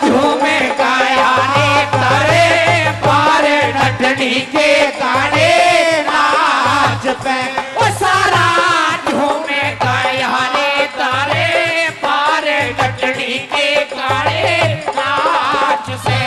B: झूमे गाया ने तारे, पार नटनी के गाने नाच पे ओ सारा झूमे गाया ने तारे, पार नटनी के गाने नाच से।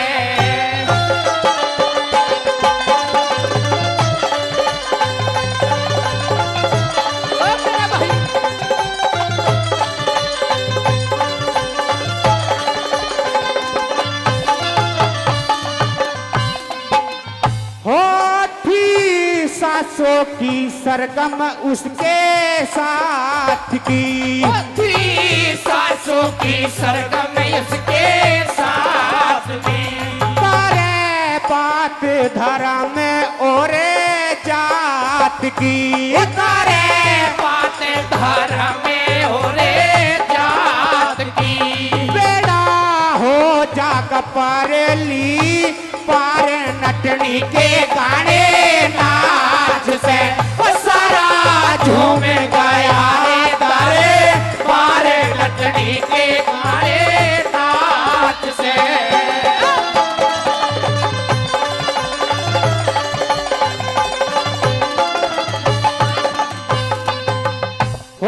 D: सासों की सरगम उसके साथ की,
B: सासों की सरगम उसके साथ में।
D: तारे बात धर्म और जात की,
B: तारे बात धर्म और जात की।
D: बेड़ा हो जाग पर ली पार नटनी के गाने नाच से
B: वो सारा झूम गया रे तारे, पार नटनी के गाने नाच से।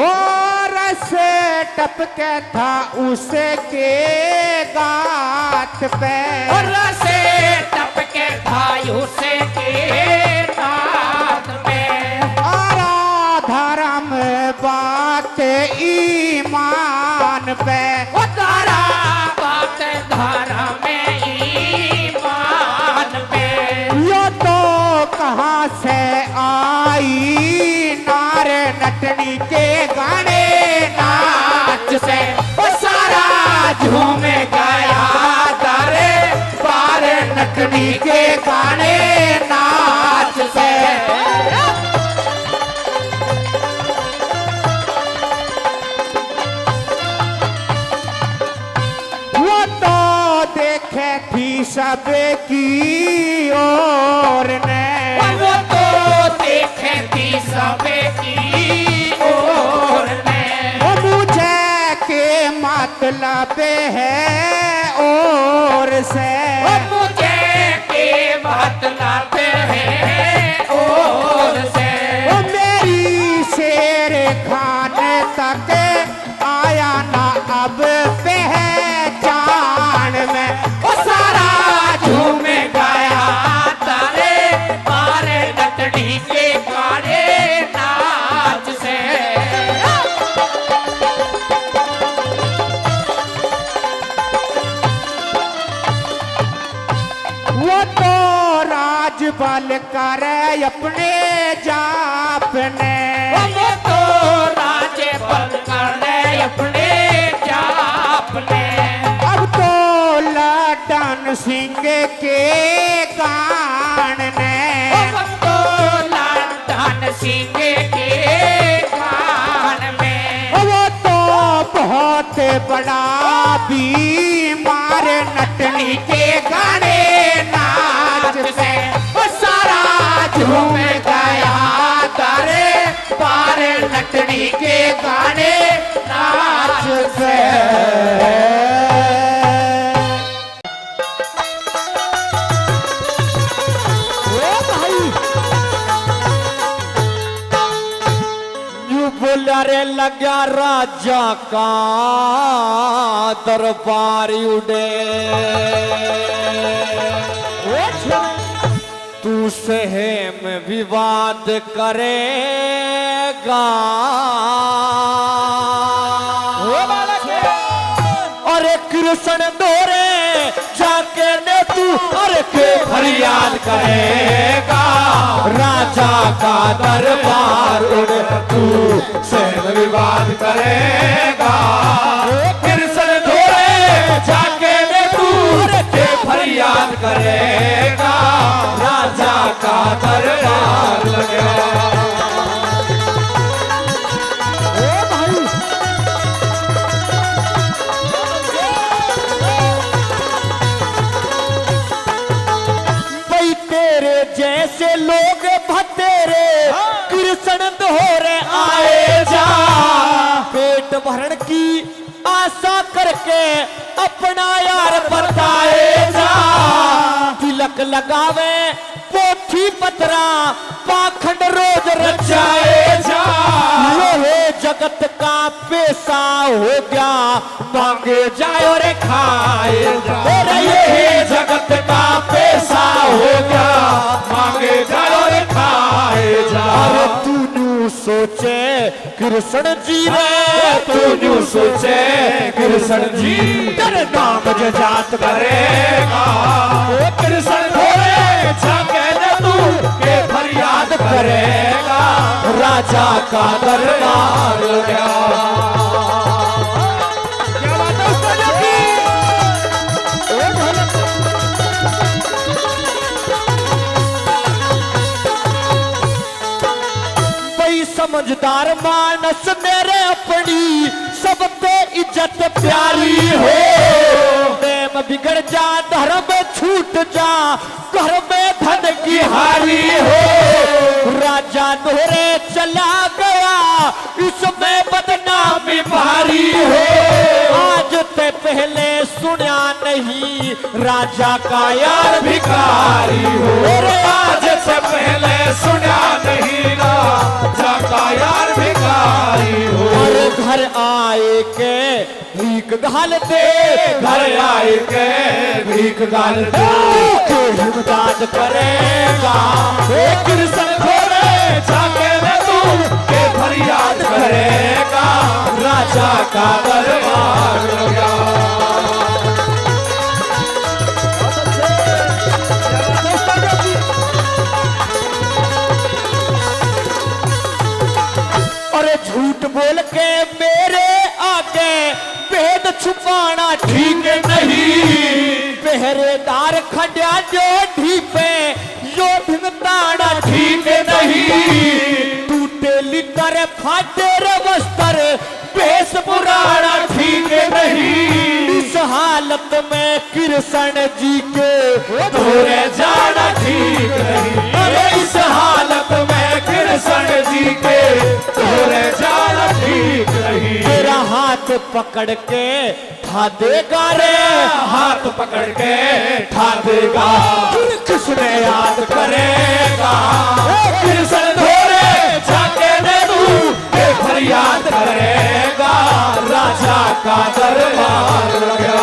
D: और से टपके था उसके गात पे,
B: और से टपके था उसके गात पे।
D: आरा धर्म बात ईमान पे,
B: वो तारा बात धर्म
D: झूम गया तारे पार नटनी के गाने नाच से। वो तो देखे थी सबकी ओर ने, वो तो देखे थी सबकी ओर ने, वो मुझे के मतलब है और से, वो मुझे के मतलब है और से, वो मेरी शेर खाने तक आया ना अब पहचान में, वो सारा झूम गया तारे पार नटनी के गाने नाच से। वो तो राज बल करे अपने जापने, वो तो राज बल करे अपने जापने, अब तो लड्डन सिंह के गान ने, अब तो लड्डन सिंह के गान में, वो तो बहुत बड़ा बीमार नटनी के गाने नाच से, वो सारा झूम गया तारे पार नटनी के गाने नाच से।
C: बोलरे लगा राजा का दरबार उड़े, तू सहम विवाद करेगा, अरे कृष्ण दोरे जाके ने तू अरे के फरियाद करेगा, राजा का दरबार उड़े तू सहम विवाद करेगा, कृष्ण दोरे जाके ने तू अरे के फरियाद करेगा, राजा का दरबार लगेगा। जैसे लोग भतेरे कृष्ण दोहरे आए जा, पेट भरण की आशा करके अपना यार बताए जा, तिलक लगावे पोथी पतरा पाखंड रोज रचाए जा, लोहे जगत का पैसा हो गया मांगे जाए और खाए जा, ये जगत का पैसा हो गया मांगे जाए और खाए जा। अरे तू सोचे कृष्ण जी रे, तू सोचे कृष्ण जी तेरे नाम जजात करेगा, कृष्ण भोले जाके न तू के फरियाद करेगा, राजा का दरबार गया। समझदार मानस मेरे अपनी सब पे इज्जत प्यारी हो, प्रेम बिगड़ जा धर्म छूट जा घर में धन की हारी हो, राजा दोहरे चला गया इसमें बदनामी भारी हो, आज ते पहले सुना नहीं राजा का यार भिखारी हो, आज से पहले सुना नहीं राजा का यार भिखारी हो, घर आए के भीख घालते, घर आए के भीख घालते, हिमदाद करेगा कृष्ण भोले जाके न तू के फरियाद करेगा, राजा का दरबार लगा। झूठ बोल के मेरे आगे भेद छुपाना ठीक नहीं, पहरेदार खड़ा जो ढीपे यो भिंगताना ठीक नहीं, टूटे लिटर फाटे रे वस्त्र बेस पुराना ठीक नहीं, इस हालत में कृष्ण जी के धोरे जाना ठीक नहीं, अरे इस हालत में कृष्ण जी के धोरे जाना ठीक नहीं, तेरा हाथ पकड़ के ठा देगा रे, हाथ पकड़ के ठा देगा, फिर कृष्ण याद करेगा, कृष्ण धोरे जाके ने तू फरियाद करेगा, राजा का दरबार लगा।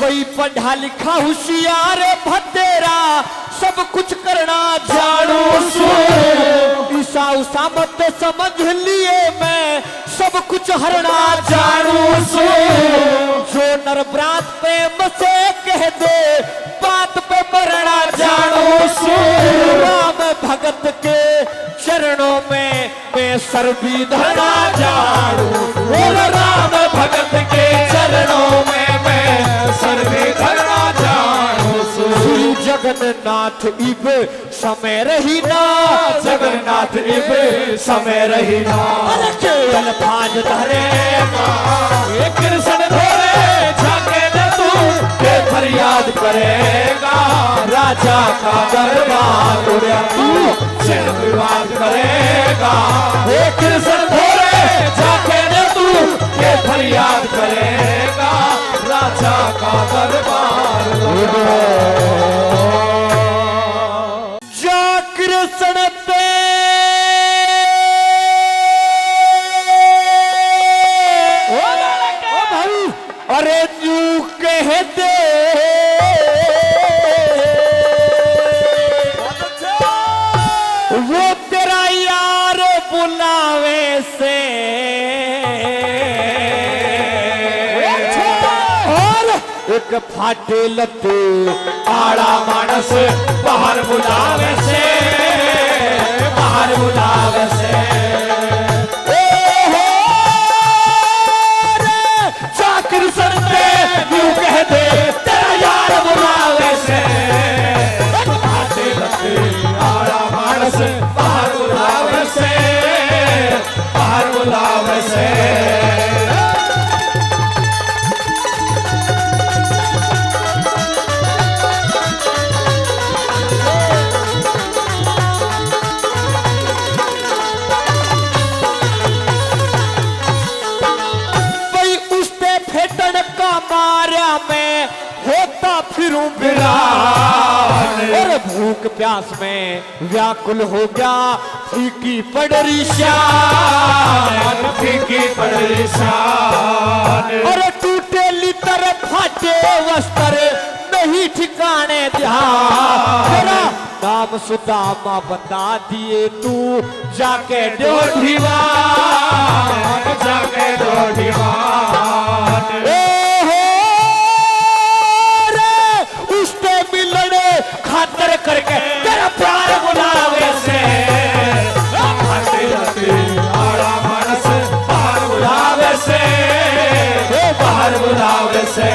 C: वही पढ़ा लिखा होशियार भतेरा सब कुछ करना जानू सो, ईसा उसा मत समझ लिए मैं सब कुछ हरना जानू सो, जो नरब्रात पे मसे कह दे बात पे मरना जानू सो, राम भगत के चरणों में मैं सर भी धरना जानू, बोल राम भगत के चरणों में मैं सर भी धरना जानू, श्री जगन्नाथ इब समय रही ना, जगन्नाथ इब समय रही ना, केवल भाज धरेगा, ये कृष्ण धोरे जाके न तू के फरियाद करेगा, राजा का दरबार उड़िया तू सिर विवाद करेगा, ये कृष्ण धोरे जाके न तू के फरियाद करेगा, राजा का दरबार जा कृष्ण पे अरे तू कह दे वो तेरा यार बुलावे से, और एक फाटे लते आड़ा मानस बाहर बुलावे से, बाहर बुलावे से, कृष्ण पे यूं कह दे तेरा यार बुलावे से, फाटे लते आड़ा मानस बाहर बुलावे से, बाहर बुलावे से, मारा मैं होता फिरूं बिरान, और भूख प्यास में व्याकुल हो गया फीकी पड़री शान, फीकी पड़री शान, और टूटे लितर फाटे वस्त्र नहीं ठिकाने ध्यान, तेरा नाम सुदामा बता दिए तू जाके ढोढीवान, जाके ढोढीवान, खातर करके तेरा प्यार बुलावे से, आड़ा मानस बाहर बुलावे से, बाहर बुलावे से,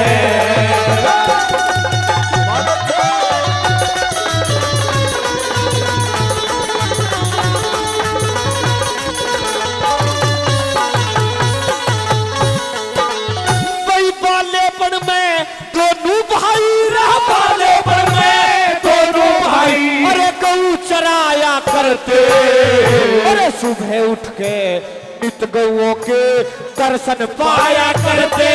C: भाई बालेपन में दोनों भाई रह, बालेपन में अरे गऊ चराया करते, अरे सुबह उठ के नित गऊओं के दर्शन पाया करते,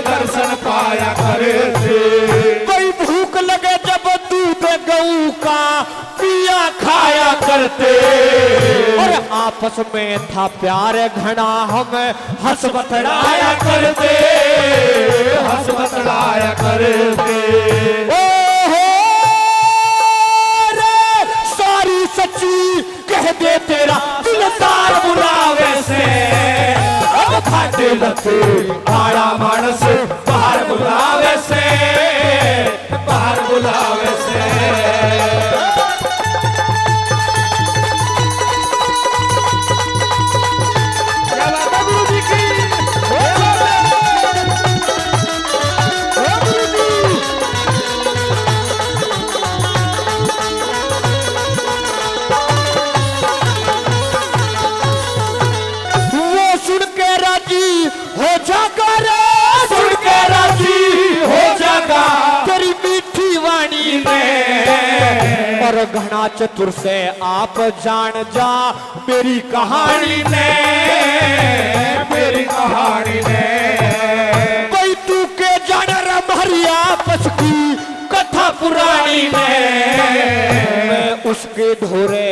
C: दर्शन पाया करते, कोई भूख लगे जब दूध गऊ का पिया खाया करते, और आपस में था प्यार घना हम हंस बतलाया करते, हंस बतलाया करते, सच्ची कह दे तेरा दिलदार बुलावे से, अब फाटे लते आड़ा मानस बाहर बुलावे से, बाहर बुलावे से, घना चतुर से आप जान जा मेरी कहानी ने,
D: मेरी कहानी ने
C: कोई तू के जान हमारी आपस की कथा पुरानी में। मैं उसके ढोरे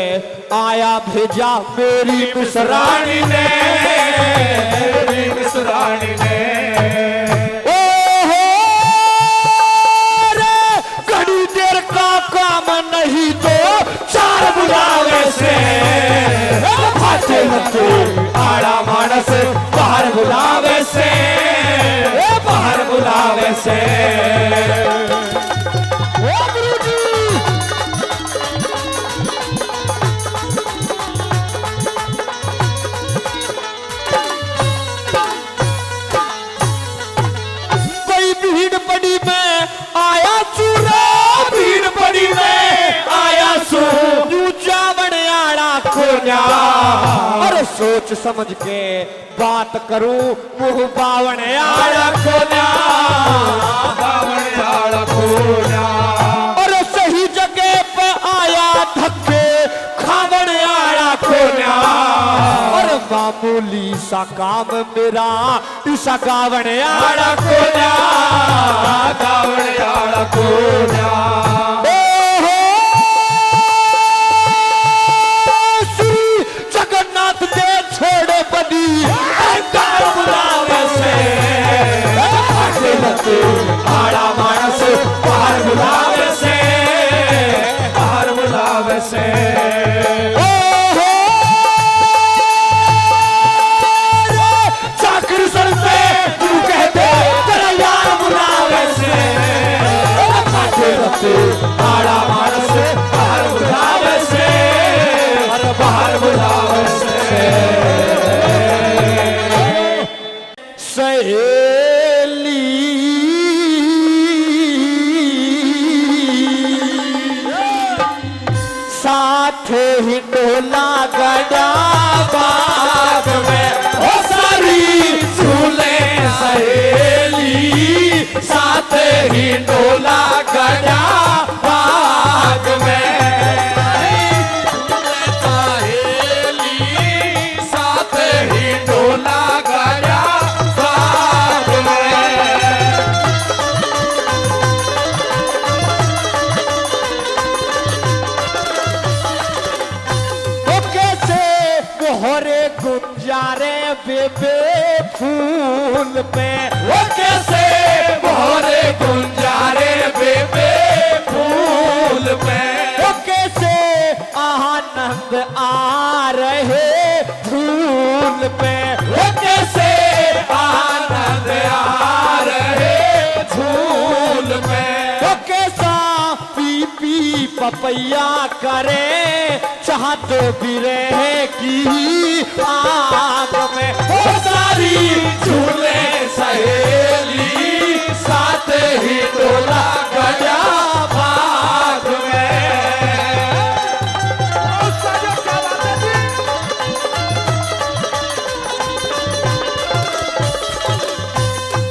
C: आया भेजा मेरी मिसरानी ने,
D: मेरी मिसरानी ने
C: ओहो रे घड़ी देर का काम नहीं तो चार बुलावे से भाते हते आड़ा मानस बाहर बुलावे से, बाहर बुलावे से। भीड़ बड़ी में आया चूरा, भीड़ बड़ी में आया सू बड़ियाड़ा खोजा और सोच समझ के बात करूं मुंह बावने आड़ा खोजा,
D: बावने आड़ा खोजा
C: और सही जगह पे आया धक्के खावने आड़ा खोजा और मामूली सा काम मेरा इसा गावने आड़ा खोजा,
D: गावने आड़ा खोजा।
C: श्री जगन्नाथ दे छोड़े बदी बुलावे से आड़ा मानस बाहर बुलावे से,
D: बाहर बुलावे से।
C: चाकर सर से तू कहते तेरा यार बुलावे से आड़ा मानस बाहर बुलावे से, बाहर बुलावे से। सहेली साथ ही डोला गड़ा बाग में ओ सारी झूले सहेली साथ ही डोला गड़ा बाग में,
D: सहेली साथ ही डोला गया बाग में।
C: वो कैसे मोहरे गुंजारे बेबे फूल पे,
D: वो कैसे मोहरे गुंजारे बेबे फूल पे,
C: वो कैसे आनंद आ रहे फूल पे,
D: वो कैसे आनंद आ रहे फूल पे,
C: वो कैसा पी पी पपैया करे चाहत भी रहे की आग में,
D: वो सारी झूले सहेली साथ ही डोला गया बाग में।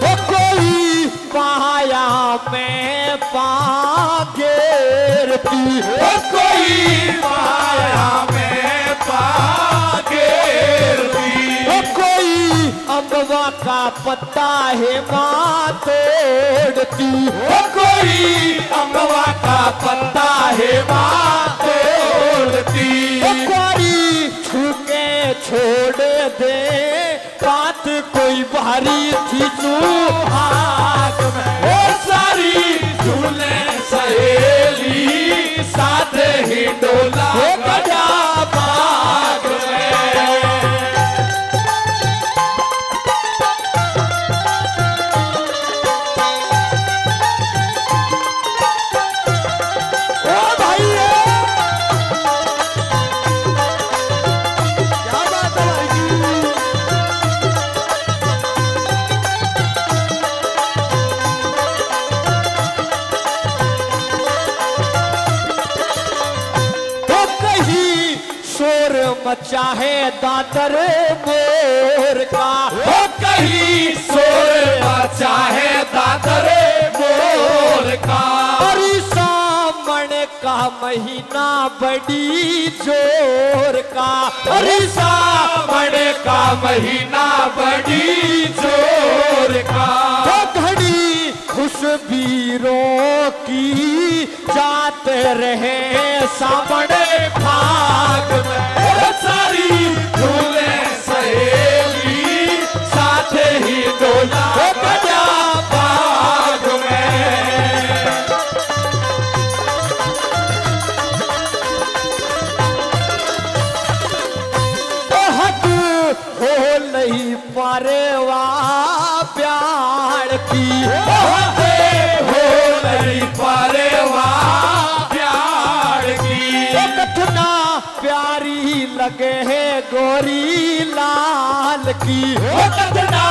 C: वो कोई पाया में पागेरती,
D: वो कोई माया में पागेरती,
C: वो कोई अम्बवा का पत्ता है माँ तोड़ती,
D: वो कोई अम्बवा का पत्ता है माँ तोड़ती,
C: वो कोई छूके छोड़ दे बात कोई भारी थी सुहाग में,
D: वो सारी झूले सहेली साथ ही डोला गया बाग में।
C: ओ भाई क्या बात है भाई की? मचा है दादर मोर का,
D: वो कहीं शोर मचा है दादर मोर का,
C: और सामने का महीना बड़ी जोर का, अरे सावन का महीना बड़ी जोर का। तो घड़ी खुशबीरों की जाते रहे सामने भाग में, सारी झूले सहेली साथ ही डोला बजा बाग में। हद हो नहीं परवा प्यार की, हद हो नहीं परवा प्यार की। कथना प्यारी लगे है गोरी लाल की, कथना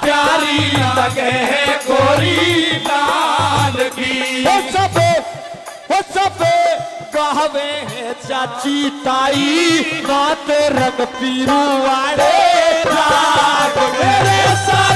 C: प्यारी लगे है गोरी लाल की। वो सब कहवे है चाची ताई बात रंग पीरू वाले राग मेरे साथ।